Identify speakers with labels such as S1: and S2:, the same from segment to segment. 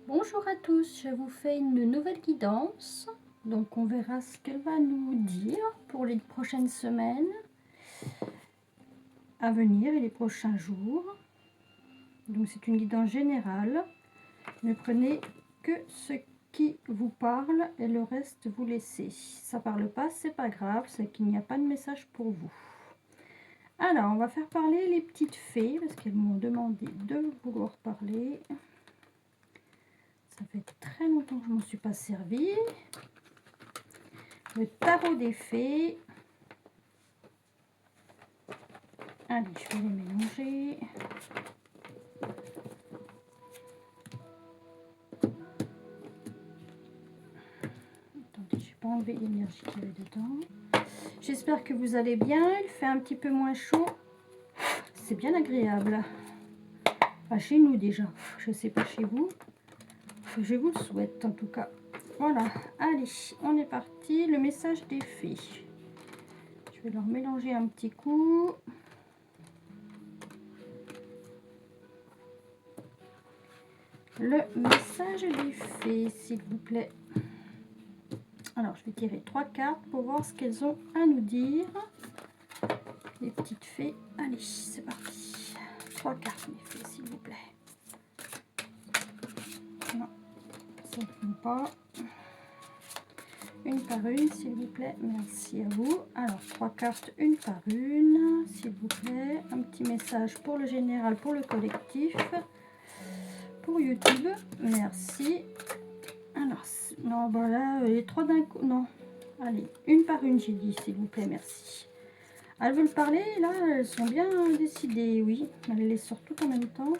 S1: Bonjour à tous, je vous fais une nouvelle guidance. Donc on verra ce qu'elle va nous dire pour les prochaines semaines à venir et les prochains jours. Donc c'est une guidance générale. Ne prenez que ce qui vous parle et le reste vous laissez. Si ça parle pas, c'est pas grave, c'est qu'il n'y a pas de message pour vous. Alors on va faire parler les petites fées parce qu'elles m'ont demandé de vouloir parler. Ça fait très longtemps que je ne m'en suis pas servie. Le tarot des fées. Allez, je vais les mélanger. Attendez, je n'ai pas enlevé l'énergie qu'il y avait dedans. J'espère que vous allez bien. Il fait un petit peu moins chaud. C'est bien agréable. Enfin, chez nous déjà. Je ne sais pas chez vous. Je vous le souhaite en tout cas. Voilà. Allez, on est parti. Le message des fées. Je vais leur mélanger un petit coup. Le message des fées, s'il vous plaît. Alors, je vais tirer 3 cartes pour voir ce qu'elles ont à nous dire. Les petites fées. Allez, c'est parti. 3 cartes, mes fées, s'il vous plaît. Non, ça ne font pas. Une par une, s'il vous plaît. Merci à vous. Alors, 3 cartes, une par une, s'il vous plaît. Un petit message pour le général, pour le collectif. Pour YouTube, merci. Alors, non, voilà, les 3 d'un coup. Non, allez, une par une, j'ai dit, s'il vous plaît, merci. Elles veulent parler, là, elles sont bien décidées, oui. Elles les sortent toutes en même temps.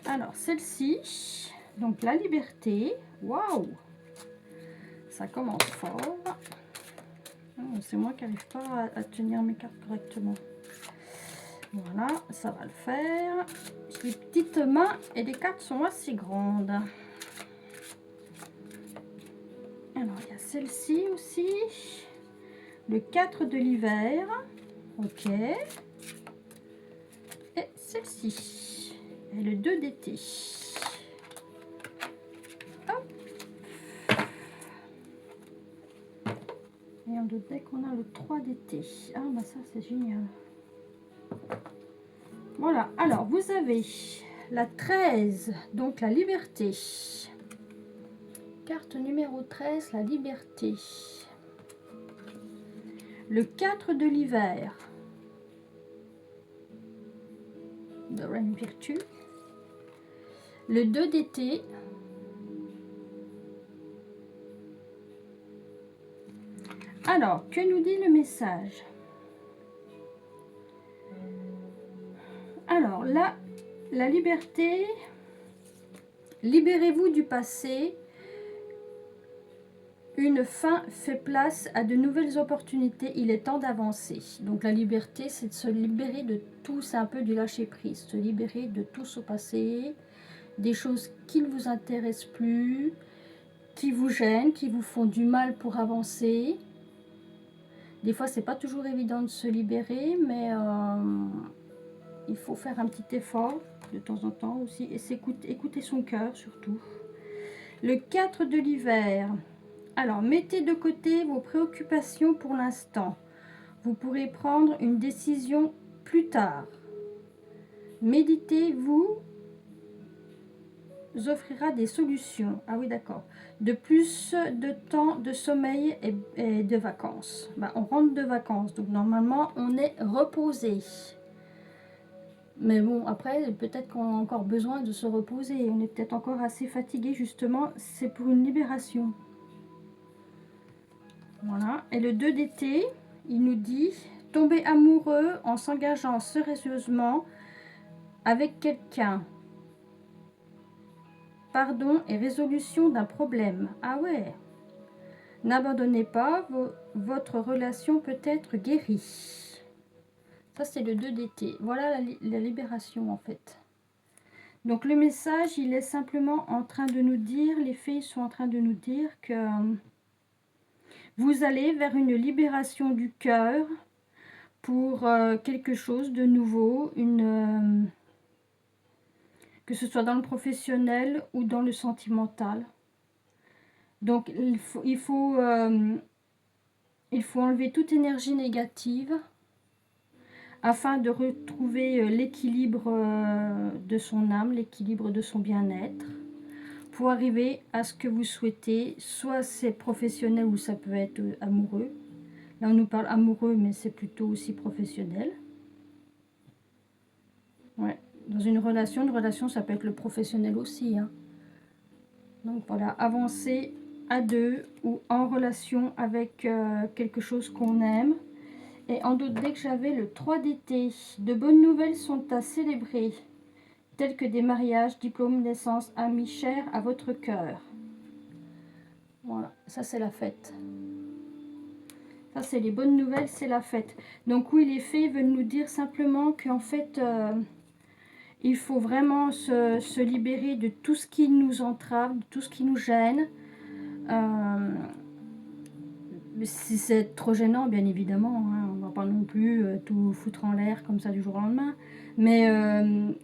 S1: Alors, celle-ci, donc la liberté. Waouh! Ça commence fort. Oh, c'est moi qui n'arrive pas à tenir mes cartes correctement. Voilà, ça va le faire. J'ai des petites mains et les cartes sont assez grandes. Alors, il y a celle-ci aussi. Le 4 de l'hiver. Ok. Et celle-ci. Et le 2 d'été. Et en deux deck, on a le 3 d'été. Ah, bah ça, c'est génial. Voilà. Alors, vous avez la 13, donc la liberté. Carte numéro 13, la liberté. Le 4 de l'hiver. De Reine Virtue. Le 2 d'été. Alors, que nous dit le message? Alors, là, la liberté, libérez-vous du passé. Une fin fait place à de nouvelles opportunités. Il est temps d'avancer. Donc, la liberté, c'est de se libérer de tout. C'est un peu du lâcher-prise. Se libérer de tout ce passé, des choses qui ne vous intéressent plus, qui vous gênent, qui vous font du mal pour avancer. Des fois, c'est pas toujours évident de se libérer, mais il faut faire un petit effort de temps en temps aussi et écouter son cœur surtout. Le 4 de l'hiver. Alors, mettez de côté vos préoccupations pour l'instant. Vous pourrez prendre une décision plus tard. Méditez vous offrira des solutions. Ah oui, d'accord. De plus de temps de sommeil et de vacances. Ben, on rentre de vacances, donc normalement, on est reposé. Mais bon, après, peut-être qu'on a encore besoin de se reposer. On est peut-être encore assez fatigué, justement. C'est pour une libération. Voilà. Et le 2 d'été, il nous dit « Tomber amoureux en s'engageant sérieusement avec quelqu'un. Pardon et résolution d'un problème. » Ah ouais. N'abandonnez pas, votre relation peut être guérie. Ça, c'est le 2 d'été. Voilà la libération, en fait. Donc, le message, il est simplement en train de nous dire, les fées sont en train de nous dire que vous allez vers une libération du cœur pour quelque chose de nouveau, que ce soit dans le professionnel ou dans le sentimental. Donc il faut enlever toute énergie négative afin de retrouver l'équilibre de son âme, l'équilibre de son bien-être, pour arriver à ce que vous souhaitez. Soit c'est professionnel ou ça peut être amoureux. Là on nous parle amoureux, mais c'est plutôt aussi professionnel. Ouais. Dans une relation ça peut être le professionnel aussi, hein. Donc voilà, avancer à deux ou en relation avec quelque chose qu'on aime. Et en doute, dès que j'avais le 3 d'été, de bonnes nouvelles sont à célébrer, telles que des mariages, diplômes, naissances, amis chers à votre cœur. Voilà, ça c'est la fête. Ça c'est les bonnes nouvelles, c'est la fête. Donc oui, les fées veulent nous dire simplement qu'en fait, il faut vraiment se libérer de tout ce qui nous entrave, de tout ce qui nous gêne. Si c'est trop gênant, bien évidemment, hein, on ne va pas non plus tout foutre en l'air comme ça du jour au lendemain. Mais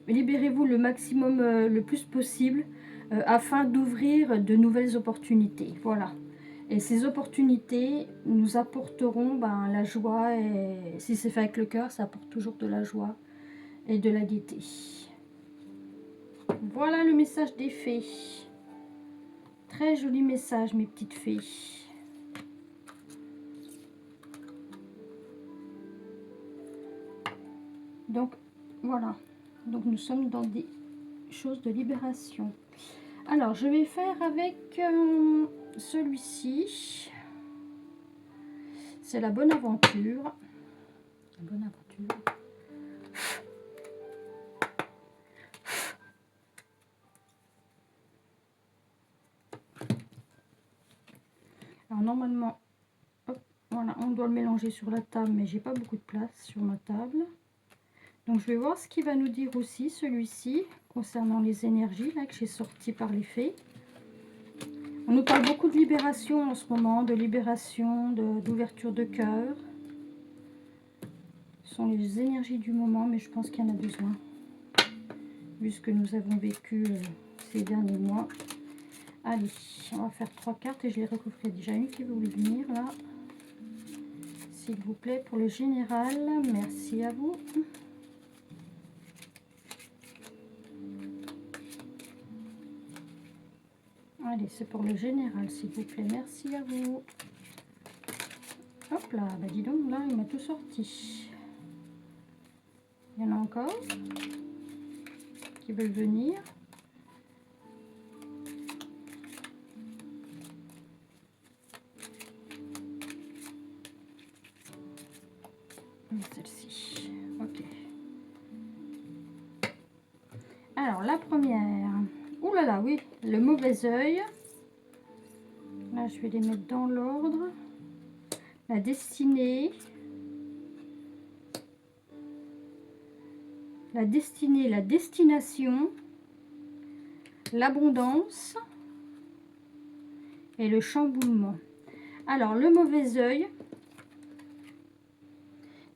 S1: libérez-vous le maximum, le plus possible, afin d'ouvrir de nouvelles opportunités. Voilà. Et ces opportunités nous apporteront la joie. Et si c'est fait avec le cœur, ça apporte toujours de la joie et de la gaieté. Voilà le message des fées. Très joli message, mes petites fées. Donc voilà, donc nous sommes dans des choses de libération. Alors je vais faire avec celui-ci. C'est la bonne aventure. La bonne aventure. Alors normalement, hop, voilà, on doit le mélanger sur la table, mais j'ai pas beaucoup de place sur ma table. Donc je vais voir ce qu'il va nous dire aussi, celui-ci, concernant les énergies là que j'ai sorties par les fées. On nous parle beaucoup de libération en ce moment, de libération, d'ouverture de cœur. Ce sont les énergies du moment, mais je pense qu'il y en a besoin, vu ce que nous avons vécu ces derniers mois. Allez, on va faire 3 cartes et je les recouvre. Déjà une qui veut venir là. S'il vous plaît, pour le général, merci à vous. Allez, c'est pour le général, s'il vous plaît. Merci à vous. Hop là, bah dis donc, là, il m'a tout sorti. Il y en a encore qui veulent venir. Celle-ci, ok. Alors, la première. Ouh là là, oui, le mauvais œil. Là, je vais les mettre dans l'ordre. La destinée. La destinée, la destination. L'abondance. Et le chamboulement. Alors, le mauvais œil.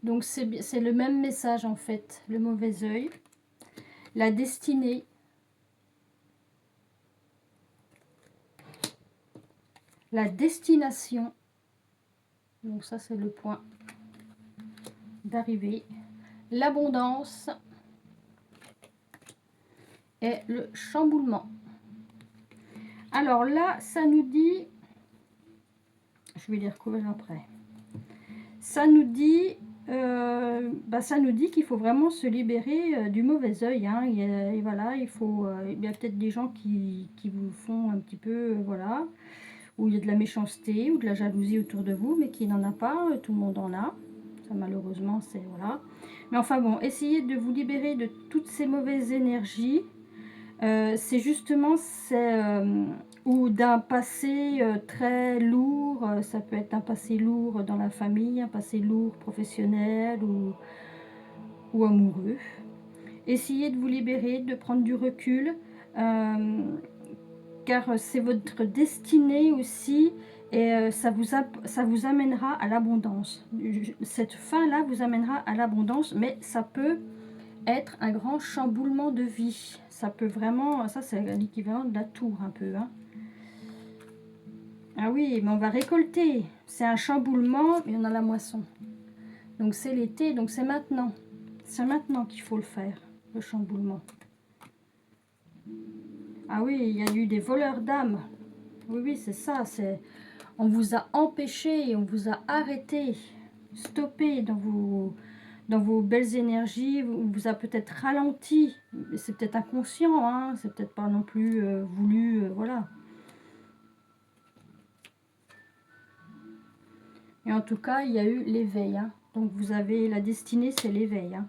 S1: Donc, c'est le même message, en fait. Le mauvais œil. La destinée. La destination, donc ça c'est le point d'arrivée, l'abondance et le chamboulement. Alors là, ça nous dit, je vais les recouvrir après, ça nous dit qu'il faut vraiment se libérer du mauvais œil, hein. Et voilà, il y a peut-être des gens qui vous font un petit peu, voilà, où il y a de la méchanceté ou de la jalousie autour de vous, mais qui n'en a pas, tout le monde en a. Ça, malheureusement, c'est voilà. Mais enfin bon, essayez de vous libérer de toutes ces mauvaises énergies. C'est justement, ou d'un passé très lourd. Ça peut être un passé lourd dans la famille, un passé lourd professionnel ou amoureux. Essayez de vous libérer, de prendre du recul. Car c'est votre destinée aussi, et ça vous amènera à l'abondance. Cette fin-là vous amènera à l'abondance, mais ça peut être un grand chamboulement de vie. Ça peut vraiment, ça c'est l'équivalent de la tour un peu. Hein. Ah oui, mais on va récolter. C'est un chamboulement, mais on a la moisson. Donc c'est l'été, donc c'est maintenant. C'est maintenant qu'il faut le faire, le chamboulement. Ah oui, il y a eu des voleurs d'âmes. Oui, oui, c'est ça. On vous a empêché, on vous a arrêté, stoppé dans vos belles énergies. On vous a peut-être ralenti. C'est peut-être inconscient, hein, c'est peut-être pas non plus voulu, voilà. Et en tout cas, il y a eu l'éveil. Hein. Donc vous avez la destinée, c'est l'éveil. Hein.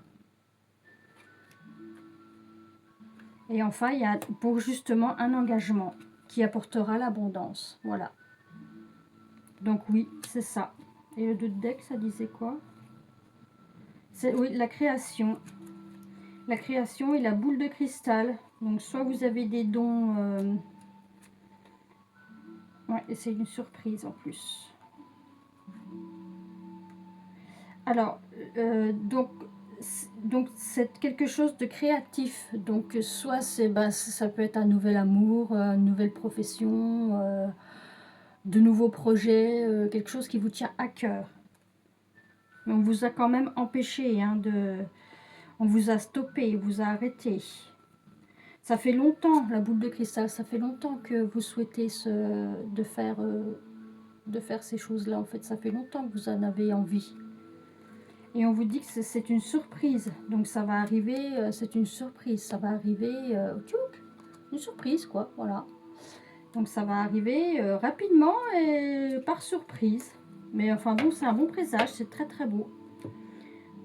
S1: Et enfin, il y a pour justement un engagement qui apportera l'abondance. Voilà. Donc oui, c'est ça. Et le 2 de deck, ça disait quoi? C'est oui, la création. La création et la boule de cristal. Donc soit vous avez des dons... Ouais, et c'est une surprise en plus. Alors, donc c'est quelque chose de créatif. Donc soit ça peut être un nouvel amour, une nouvelle profession, de nouveaux projets, quelque chose qui vous tient à cœur. Mais on vous a quand même empêché, hein, on vous a stoppé, on vous a arrêté. Ça fait longtemps, la boule de cristal, ça fait longtemps que vous souhaitez de faire ces choses-là. En fait, ça fait longtemps que vous en avez envie. Et on vous dit que c'est une surprise. Donc ça va arriver, c'est une surprise. Ça va arriver, une surprise quoi, voilà. Donc ça va arriver rapidement et par surprise. Mais enfin bon, c'est un bon présage, c'est très très beau.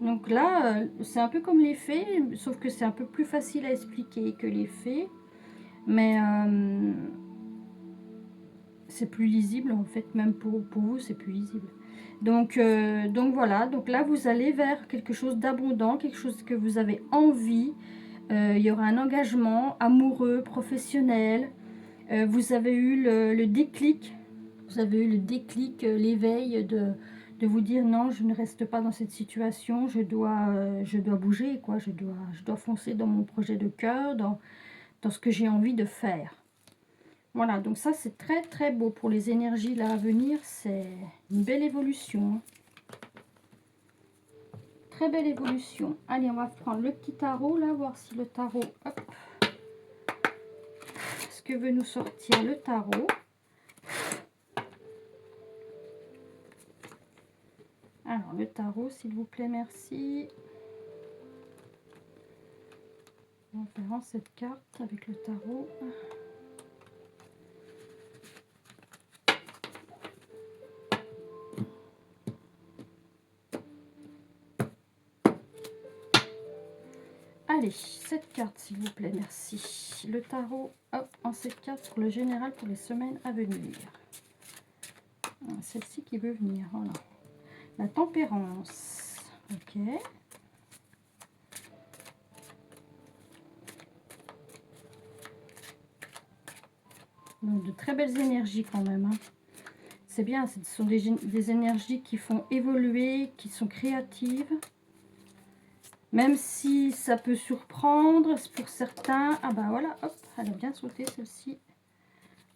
S1: Donc là, c'est un peu comme les fées, sauf que c'est un peu plus facile à expliquer que les fées. Mais c'est plus lisible en fait, même pour vous, c'est plus lisible. Donc voilà, donc là vous allez vers quelque chose d'abondant, quelque chose que vous avez envie. Il y aura un engagement amoureux, professionnel. Vous avez eu le déclic, l'éveil de vous dire non, je ne reste pas dans cette situation, je dois bouger, quoi. Je dois foncer dans mon projet de cœur, dans ce que j'ai envie de faire. Voilà, donc ça c'est très très beau pour les énergies là à venir, c'est une belle évolution. Très belle évolution. Allez, on va prendre le petit tarot là, voir si le tarot, hop, ce que veut nous sortir le tarot. Alors, le tarot, s'il vous plaît, merci. On verra cette carte avec le tarot. Allez, cette carte, s'il vous plaît, merci. Le tarot, hop, en cette carte pour le général pour les semaines à venir. Celle-ci qui veut venir, voilà. La tempérance, ok. Donc de très belles énergies quand même. Hein. C'est bien, ce sont des énergies qui font évoluer, qui sont créatives. Même si ça peut surprendre pour certains. Ah bah voilà, hop, elle a bien sauté celle-ci.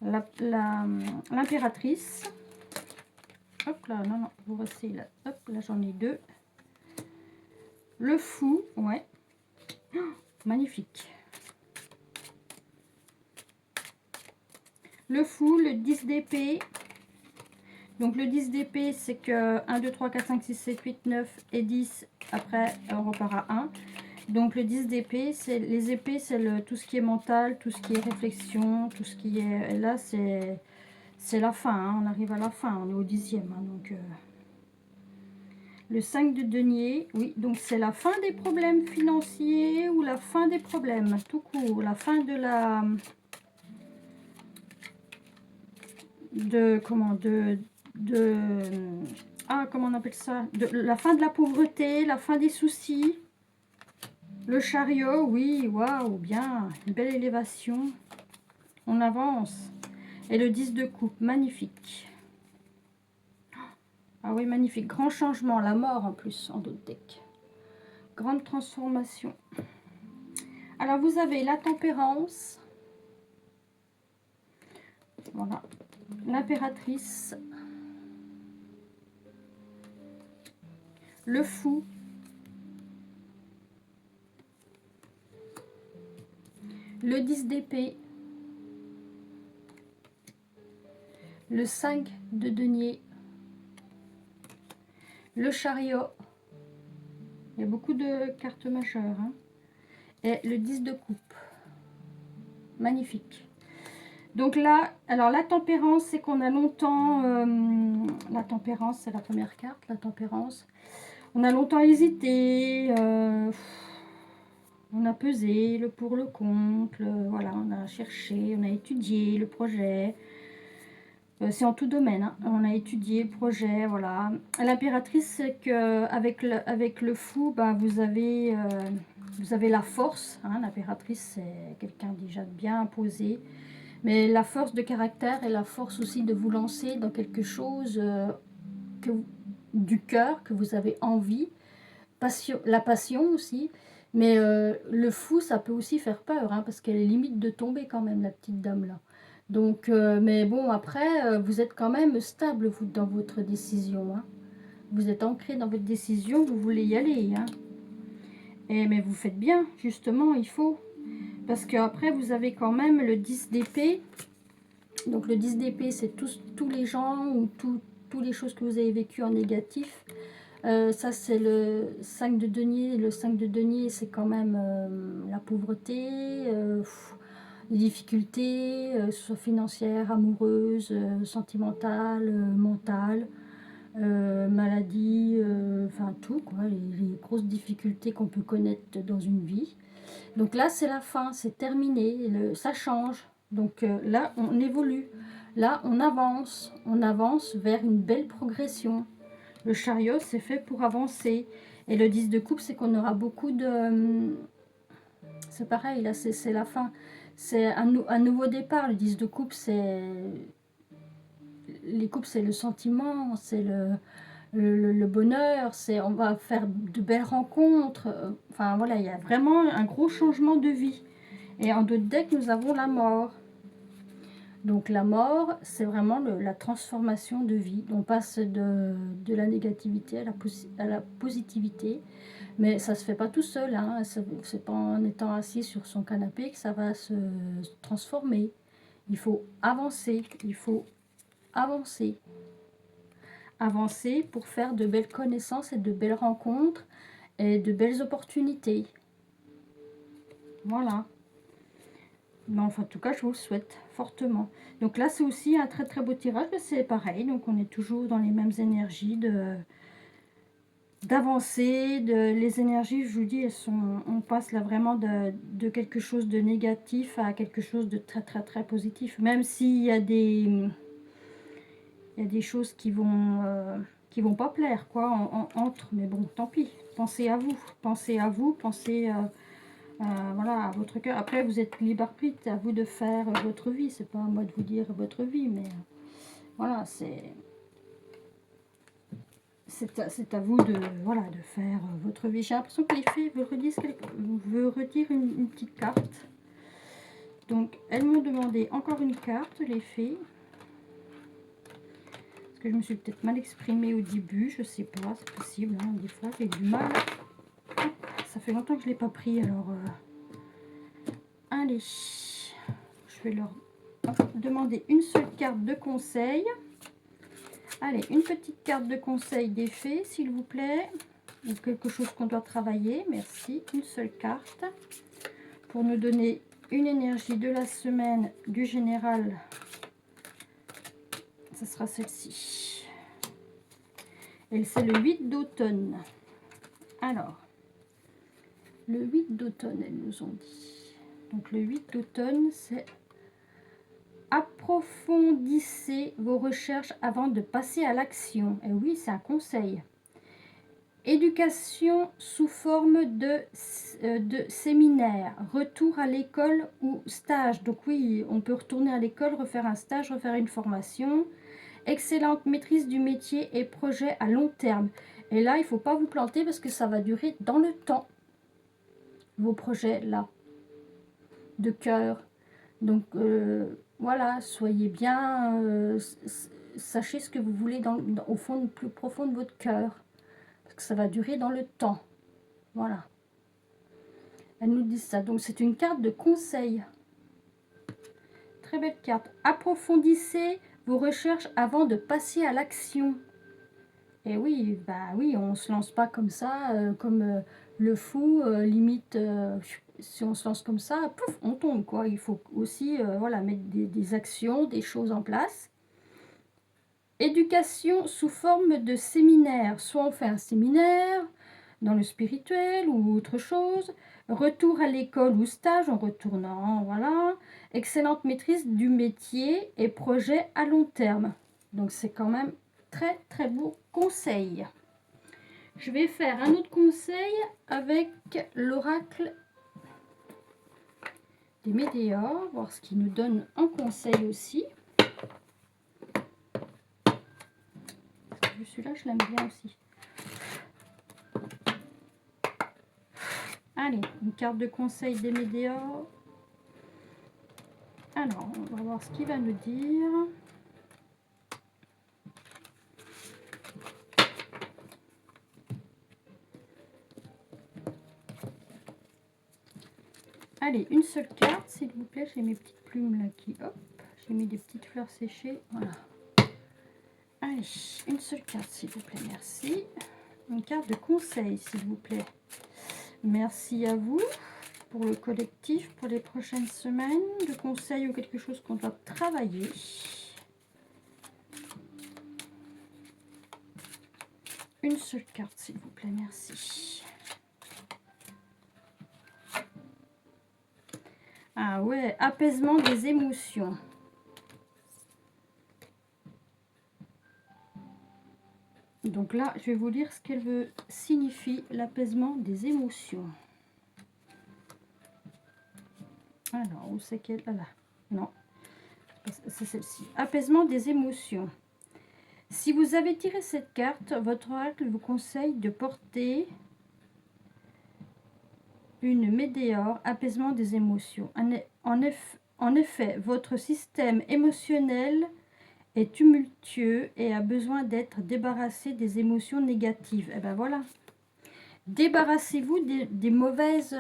S1: L'impératrice. Hop là, non, vous restez là. Hop, là j'en ai deux. Le fou, ouais. Oh, magnifique. Le fou, le 10 d'épée. Donc le 10 d'épée, c'est que 1, 2, 3, 4, 5, 6, 7, 8, 9 et 10. Après, on repart à 1. Donc le 10 d'épée, c'est les épées, c'est tout ce qui est mental, tout ce qui est réflexion, tout ce qui est... Et là, c'est la fin, hein, on arrive à la fin, on est au 10e. Hein, donc, le 5 de denier, oui, donc c'est la fin des problèmes financiers ou la fin des problèmes, tout court. La fin de la... comment on appelle ça, la fin de la pauvreté, la fin des soucis. Le chariot, oui, waouh, bien, une belle élévation. On avance. Et le 10 de coupe, magnifique. Ah oui, magnifique. Grand changement, la mort en plus, en d'autres decks. grande transformation. Alors, vous avez la tempérance. Voilà. L'impératrice. Le fou. Le 10 d'épée. Le 5 de denier. Le chariot. Il y a beaucoup de cartes majeures. Hein. Et le 10 de coupe. Magnifique. Donc là, alors la tempérance, c'est qu'on a longtemps... la tempérance, c'est la première carte, la tempérance. On a longtemps hésité. On a pesé le pour, le contre. Voilà, on a cherché, on a étudié le projet. C'est en tout domaine, hein. On a étudié le projet, voilà. L'impératrice, c'est qu'avec le fou, bah, vous avez la force. Hein. L'impératrice, c'est quelqu'un déjà de bien posé. Mais la force de caractère et la force aussi de vous lancer dans quelque chose du cœur, que vous avez envie. La passion aussi. Mais le fou, ça peut aussi faire peur, hein, parce qu'elle est limite de tomber quand même, la petite dame là. Donc, mais bon, après, vous êtes quand même stable, vous, dans votre décision. Hein. Vous êtes ancré dans votre décision, vous voulez y aller. Hein. Mais vous faites bien, justement, il faut. Parce qu'après, vous avez quand même le 10 d'épée. Donc, le 10 d'épée, c'est tous les gens ou toutes les choses que vous avez vécues en négatif. Ça, c'est le 5 de denier. Le 5 de denier, c'est quand même la pauvreté, les difficultés, soit financières, amoureuses, sentimentales, mentales, maladies, enfin tout, quoi, les grosses difficultés qu'on peut connaître dans une vie. Donc là, c'est la fin, c'est terminé, ça change. Donc là, on évolue. Là, on avance vers une belle progression. Le chariot, c'est fait pour avancer. Et le 10 de coupe, c'est qu'on aura beaucoup de... C'est pareil, là, c'est la fin. C'est un nouveau départ. Le 10 de coupe, c'est... Les coupes, c'est le sentiment, c'est le bonheur, on va faire de belles rencontres. Enfin, voilà, il y a vraiment un gros changement de vie. Et en d'autres decks, nous avons la mort. Donc la mort, c'est vraiment la transformation de vie. On passe de la négativité à la positivité. Mais ça ne se fait pas tout seul. Hein. C'est pas en étant assis sur son canapé que ça va se transformer. Il faut avancer. Il faut avancer. Avancer pour faire de belles connaissances et de belles rencontres et de belles opportunités. Voilà. Mais enfin, en tout cas, je vous le souhaite fortement. Donc là, c'est aussi un très très beau tirage. C'est pareil. Donc on est toujours dans les mêmes énergies d'avancer. Les énergies, je vous dis, on passe là vraiment de quelque chose de négatif à quelque chose de très très très positif. Même s'il y a des choses qui vont pas plaire, quoi, entre. Mais bon, tant pis. Pensez à vous. Pensez à vous. Pensez... voilà, à votre cœur. Après, vous êtes libre arbitre, à vous de faire votre vie. C'est pas à moi de vous dire votre vie, mais voilà, c'est à vous de faire votre vie. J'ai l'impression que les fées veulent redire une petite carte. Donc, elles m'ont demandé encore une carte, les fées. Parce que je me suis peut-être mal exprimée au début, je sais pas, c'est possible. Hein, des fois, j'ai du mal. Ça fait longtemps que je ne l'ai pas pris, alors... Allez, je vais leur demander une seule carte de conseil. Allez, une petite carte de conseil des fées, s'il vous plaît. Ou quelque chose qu'on doit travailler. Merci. Une seule carte pour nous donner une énergie de la semaine du général. Ce sera celle-ci. Et c'est le 8 d'automne. Alors, le 8 d'automne, elles nous ont dit. Donc le 8 d'automne, c'est approfondissez vos recherches avant de passer à l'action. Et oui, c'est un conseil. Éducation sous forme de séminaire, retour à l'école ou stage. Donc oui, on peut retourner à l'école, refaire un stage, refaire une formation. Excellente maîtrise du métier et projet à long terme. Et là, il ne faut pas vous planter parce que ça va durer dans le temps. vos projets là, de cœur. Donc voilà, soyez bien, sachez ce que vous voulez au fond, le plus profond de votre cœur, parce que ça va durer dans le temps. Voilà. Elle nous dit ça. Donc c'est une carte de conseil. Très belle carte. Approfondissez vos recherches avant de passer à l'action. Et oui, bah oui, on se lance pas comme ça, comme le fou, limite, si on se lance comme ça, pouf, on tombe, quoi. Il faut aussi voilà, mettre des actions, des choses en place. Éducation sous forme de séminaire. Soit on fait un séminaire dans le spirituel ou autre chose. Retour à l'école ou stage en retournant, voilà. Excellente maîtrise du métier et projet à long terme. Donc c'est quand même très très beau conseil. Je vais faire un autre conseil avec l'oracle des météores, voir ce qu'il nous donne en conseil aussi. Celui-là, je l'aime bien aussi. Allez, une carte de conseil des météores. Alors, on va voir ce qu'il va nous dire. Allez, une seule carte, s'il vous plaît. J'ai mes petites plumes là qui, hop, j'ai mis des petites fleurs séchées. Voilà. Allez, une seule carte, s'il vous plaît. Merci. Une carte de conseil, s'il vous plaît. Merci à vous pour le collectif, pour les prochaines semaines, de conseils ou quelque chose qu'on doit travailler. Une seule carte, s'il vous plaît. Merci. Ah ouais, apaisement des émotions. Donc là, je vais vous lire ce qu'elle veut signifie l'apaisement des émotions. Alors, où c'est qu'elle... Ah là, non, c'est celle-ci. Apaisement des émotions. Si vous avez tiré cette carte, votre oracle vous conseille de porter une météore, apaisement des émotions. En effet, votre système émotionnel est tumultueux et a besoin d'être débarrassé des émotions négatives. Et ben voilà. Débarrassez-vous des mauvaises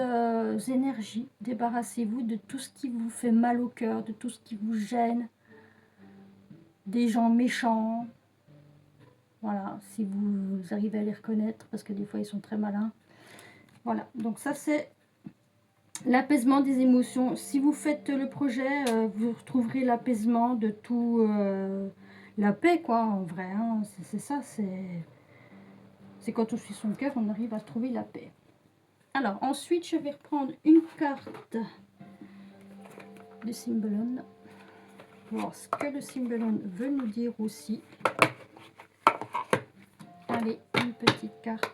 S1: énergies. Débarrassez-vous de tout ce qui vous fait mal au cœur, de tout ce qui vous gêne. Des gens méchants. Voilà, si vous arrivez à les reconnaître, parce que des fois ils sont très malins. Voilà, donc ça c'est l'apaisement des émotions. Si vous faites le projet, vous retrouverez l'apaisement de tout, la paix quoi, en vrai. Hein. C'est ça, c'est quand on suit son cœur, on arrive à trouver la paix. Alors ensuite, je vais reprendre une carte de Symbolon. Voir ce que le Symbolon veut nous dire aussi. Allez, une petite carte.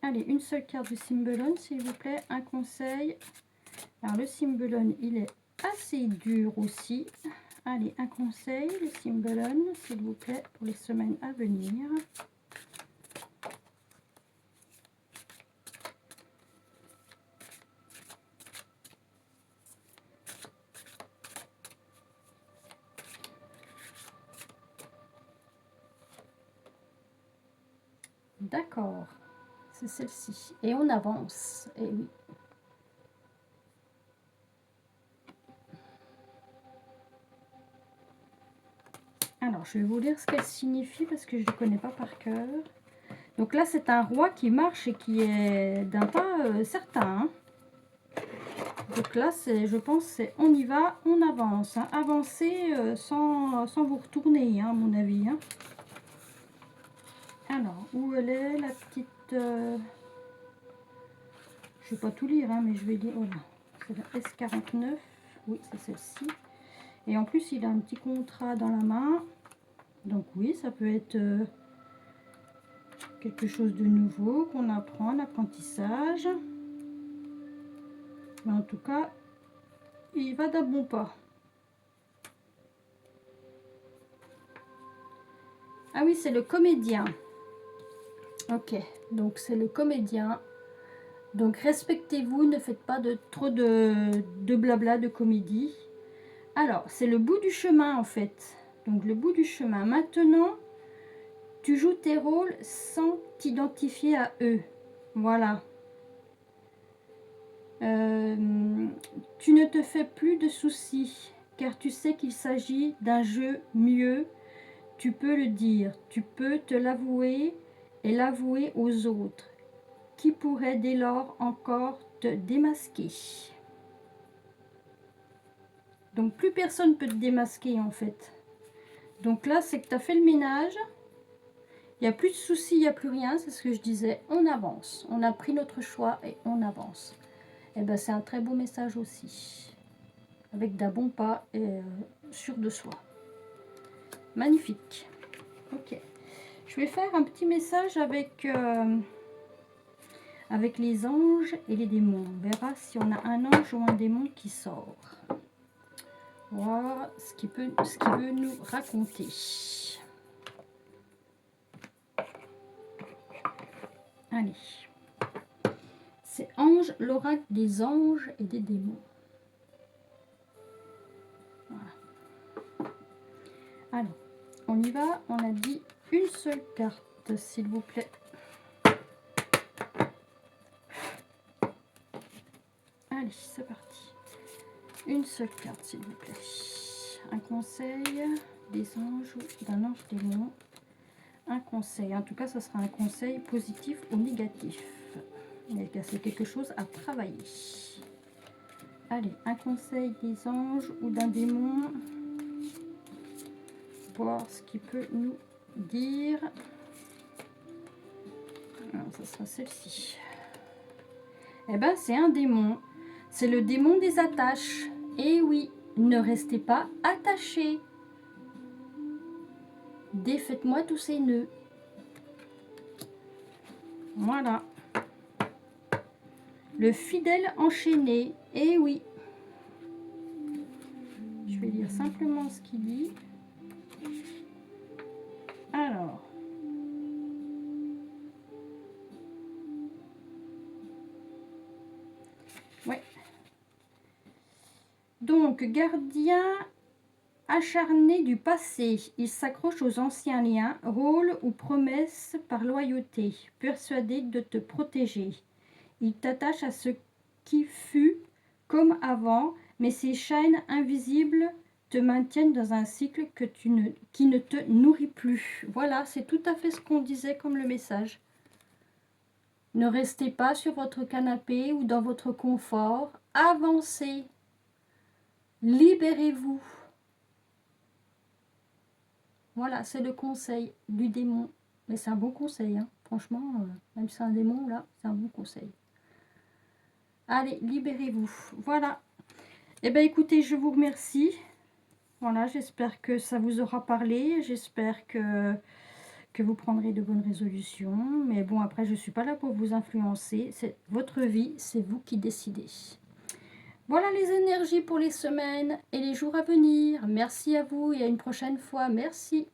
S1: Allez, une seule carte du Symbolon, s'il vous plaît, un conseil. Alors, le Symbolon, il est assez dur aussi. Allez, un conseil, le Symbolon, s'il vous plaît, pour les semaines à venir. D'accord, c'est celle-ci. Et on avance, et oui. Alors, je vais vous lire ce qu'elle signifie parce que je ne connais pas par cœur. Donc là, c'est un roi qui marche et qui est d'un pas certain. Hein. Donc là, je pense, c'est on y va, on avance. Hein. Avancez sans vous retourner, hein, à mon avis. Hein. Alors, où elle est, la petite... je ne vais pas tout lire, hein, mais je vais lire... Voilà, c'est la S49. Oui, c'est celle-ci. Et en plus, il a un petit contrat dans la main. Donc oui, ça peut être quelque chose de nouveau qu'on apprend, un apprentissage. Mais en tout cas, il va d'un bon pas. Ah oui, c'est le comédien. Ok, donc c'est le comédien. Donc respectez-vous, ne faites pas trop de blabla, de comédie. Alors, c'est le bout du chemin en fait. Donc le bout du chemin. Maintenant, tu joues tes rôles sans t'identifier à eux. Voilà. Tu ne te fais plus de soucis, car tu sais qu'il s'agit d'un jeu mieux. Tu peux le dire, tu peux te l'avouer et l'avouer aux autres, qui pourraient dès lors encore te démasquer. Donc plus personne peut te démasquer en fait. Donc là, c'est que tu as fait le ménage. Il n'y a plus de soucis, il n'y a plus rien. C'est ce que je disais. On avance. On a pris notre choix et on avance. Et ben c'est un très beau message aussi. Avec d'un bon pas et sûr de soi. Magnifique. Ok. Je vais faire un petit message avec les anges et les démons. On verra si on a un ange ou un démon qui sort. Voir ce qu'il veut nous raconter. Allez. C'est Ange, l'oracle des anges et des démons. Voilà. Alors, on y va. On a dit une seule carte, s'il vous plaît. Allez, c'est parti. Une seule carte, s'il vous plaît. Un conseil des anges ou d'un ange démon. Un conseil. En tout cas, ce sera un conseil positif ou négatif. C'est quelque chose à travailler. Allez, un conseil des anges ou d'un démon. Voir ce qu'il peut nous dire. Alors, ça sera celle-ci. Eh ben, c'est un démon. C'est le démon des attaches. Et oui, ne restez pas attachés. Défaites-moi tous ces nœuds. Voilà. Le fidèle enchaîné. Et oui. Je vais lire simplement ce qu'il dit. Alors. Ouais. Donc, gardien acharné du passé, il s'accroche aux anciens liens, rôles ou promesses par loyauté, persuadé de te protéger. Il t'attache à ce qui fut comme avant, mais ces chaînes invisibles te maintiennent dans un cycle qui ne te nourrit plus. Voilà, c'est tout à fait ce qu'on disait comme le message. Ne restez pas sur votre canapé ou dans votre confort. Avancez. Libérez-vous. Voilà, c'est le conseil du démon. Mais c'est un bon conseil, hein. Franchement, même si c'est un démon, là, c'est un bon conseil. Allez, libérez-vous. Voilà. Eh bien, écoutez, je vous remercie. Voilà, j'espère que ça vous aura parlé. J'espère que vous prendrez de bonnes résolutions. Mais bon, après, je ne suis pas là pour vous influencer. C'est votre vie, c'est vous qui décidez. Voilà les énergies pour les semaines et les jours à venir. Merci à vous et à une prochaine fois. Merci.